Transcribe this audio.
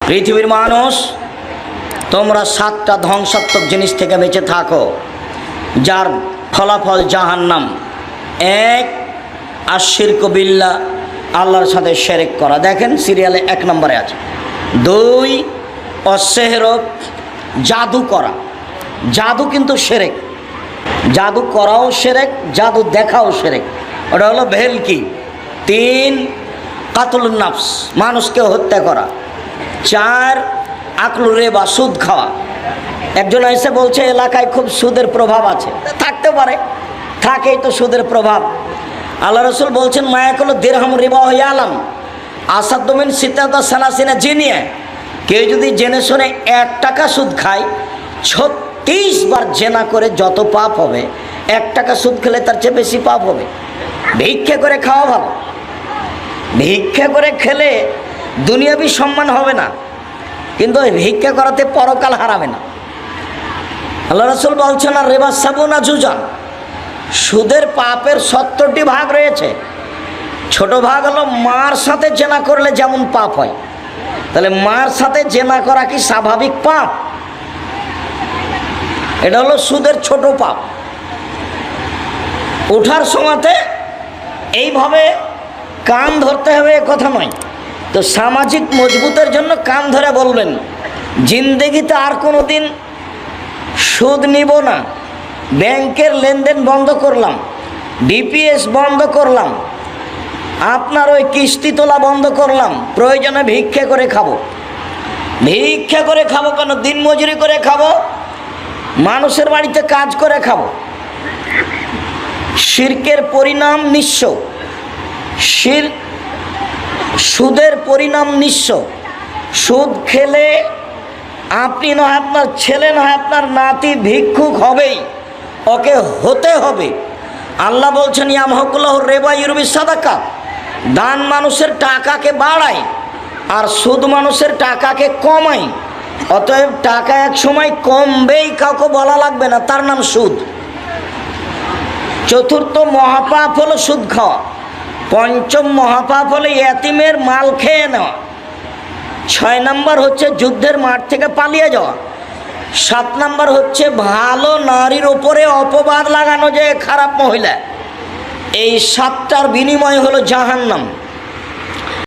পৃথিবীর মানুষ, তোমরা 7টা ধ্বংসাত্মক জিনিস থেকে বেঁচে থাকো যার ফলাফল জাহান্নাম। 1, আশিরকু বিল্লাহ, আল্লাহর সাথে শিরক করা। দেখেন সিরিয়ালে 1 নম্বরে আছে। 2, অসেহর, জাদু করা। জাদু কিন্তু শিরক, জাদু করাও শিরক, জাদু দেখাও শিরক, ওটা হলো ভেলকি। 3, কাতলুন নাফস, মানুষকে হত্যা করা। 4, আকলুর রিবা, সুদ খাওয়া। একজন এসে বলছে এলাকায় খুব সুদের প্রভাব আছে, থাকতে পারে, থাকেই তো সুদের প্রভাব। আল্লাহ রসুল বলছেন মায়াকুল দিরহাম রিবা হইয়ালাম আসাদমিন সিতাতা সালাসিনা জিনিয়া। কেউ যদি জেনে শুনে 1 টাকা সুদ খায়, 36 বার জেনা করে যত পাপ হবে, 1 টাকা সুদ খেলে তার চেয়ে বেশি পাপ হবে। ভিক্ষা করে খাওয়া ভালো, ভিক্ষা করে খেলে দুনিয়াবি সম্মান হবে না, কিন্তু ওই ভিক্ষা করাতে পরকাল হারাবে না। আল্লাহ রসুল বলছেন আর রেবা সাবুনা জুজান, সুদের পাপের 70টি ভাগ রয়েছে। ছোট ভাগ হলো মার সাথে জেনা করলে যেমন পাপ হয়, তাহলে মার সাথে জেনা করা কি স্বাভাবিক পাপ? এটা হলো সুদের ছোট পাপ। ওঠার সময়তে এইভাবে কান ধরতে হবে এ কথা নয়। তো সামাজিক মজবুতের জন্য কান ধরে বলবেন জিন্দেগিতে আর কোনো দিন সুদ নিব না, ব্যাংকের লেনদেন বন্ধ করলাম, ডিপিএস বন্ধ করলাম, আপনার ওই কিস্তি তোলা বন্ধ করলাম, প্রয়োজনে ভিক্ষা করে খাবো। ভিক্ষা করে খাবো কেন? দিন মজুরি করে খাবো, মানুষের বাড়িতে কাজ করে খাবো। শিরকের পরিণাম নিঃস্ব, সুদের পরিণাম নিঃস্ব। সুদ খেলে আপনি নয়, আপনার ছেলে নয়, আপনার নাতি ভিক্ষুক হবেই, ওকে হতে হবে। আল্লাহ বলছেন ইয়ামহুকুল্লাহু রিবা ইউরবি সাদাকা, দান মানুষের টাকাকে বাড়ায় আর সুদ মানুষের টাকাকে কমায়। অতএব টাকা এক সময় কমবেই, কাউকে বলা লাগবে না, তার নাম সুদ। 4র্থ মহাপাপ হলো সুদ খাওয়া। 5ম মহাপাপ হলো এতিমের মাল খেয়ে নেওয়া। 6 নম্বর হচ্ছে যুদ্ধের মাঠ থেকে পালিয়ে যাওয়া। 7 নম্বর হচ্ছে ভালো নারীর ওপরে অপবাদ লাগানো, যে খারাপ মহিলা। এই 7টার বিনিময় হলো জাহান্নাম।